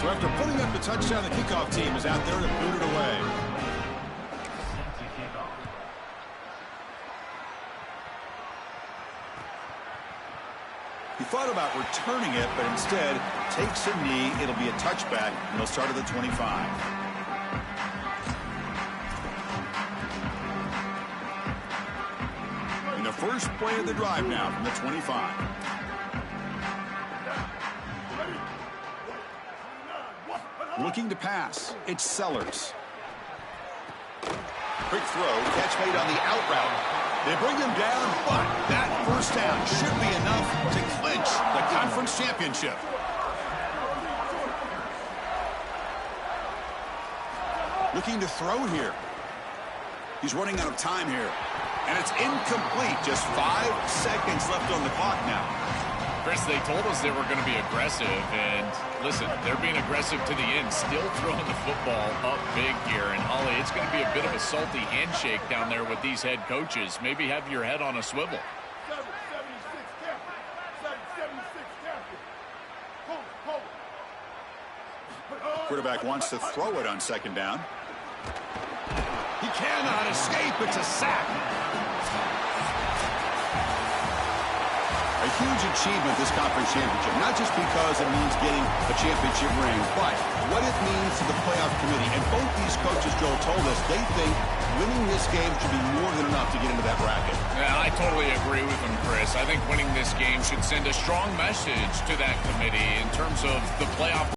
So after putting up the touchdown, the kickoff team is out there to boot it away. He thought about returning it, but instead takes a knee. It'll be a touchback, and they'll start at the 25. In the first play of the drive now from the 25. Looking to pass. It's Sellers. Quick throw. Catch made on the out route. They bring him down, but that first down should be enough to clinch the conference championship. Looking to throw here. He's running out of time here. And it's incomplete. Just 5 seconds left on the clock now. Chris, they told us they were going to be aggressive, and listen, they're being aggressive to the end, still throwing the football up big here. And Holly, it's going to be a bit of a salty handshake down there with these head coaches. Maybe have your head on a swivel. 776 captain. 776 captain. Hold it. Quarterback wants to throw it on second down. He cannot escape. It's a sack. A huge achievement, this conference championship, not just because it means getting a championship ring, but what it means to the playoff committee. And both these coaches, Joel, told us they think winning this game should be more than enough to get into that bracket. Yeah, I totally agree with him, Chris. I think winning this game should send a strong message to that committee in terms of the playoff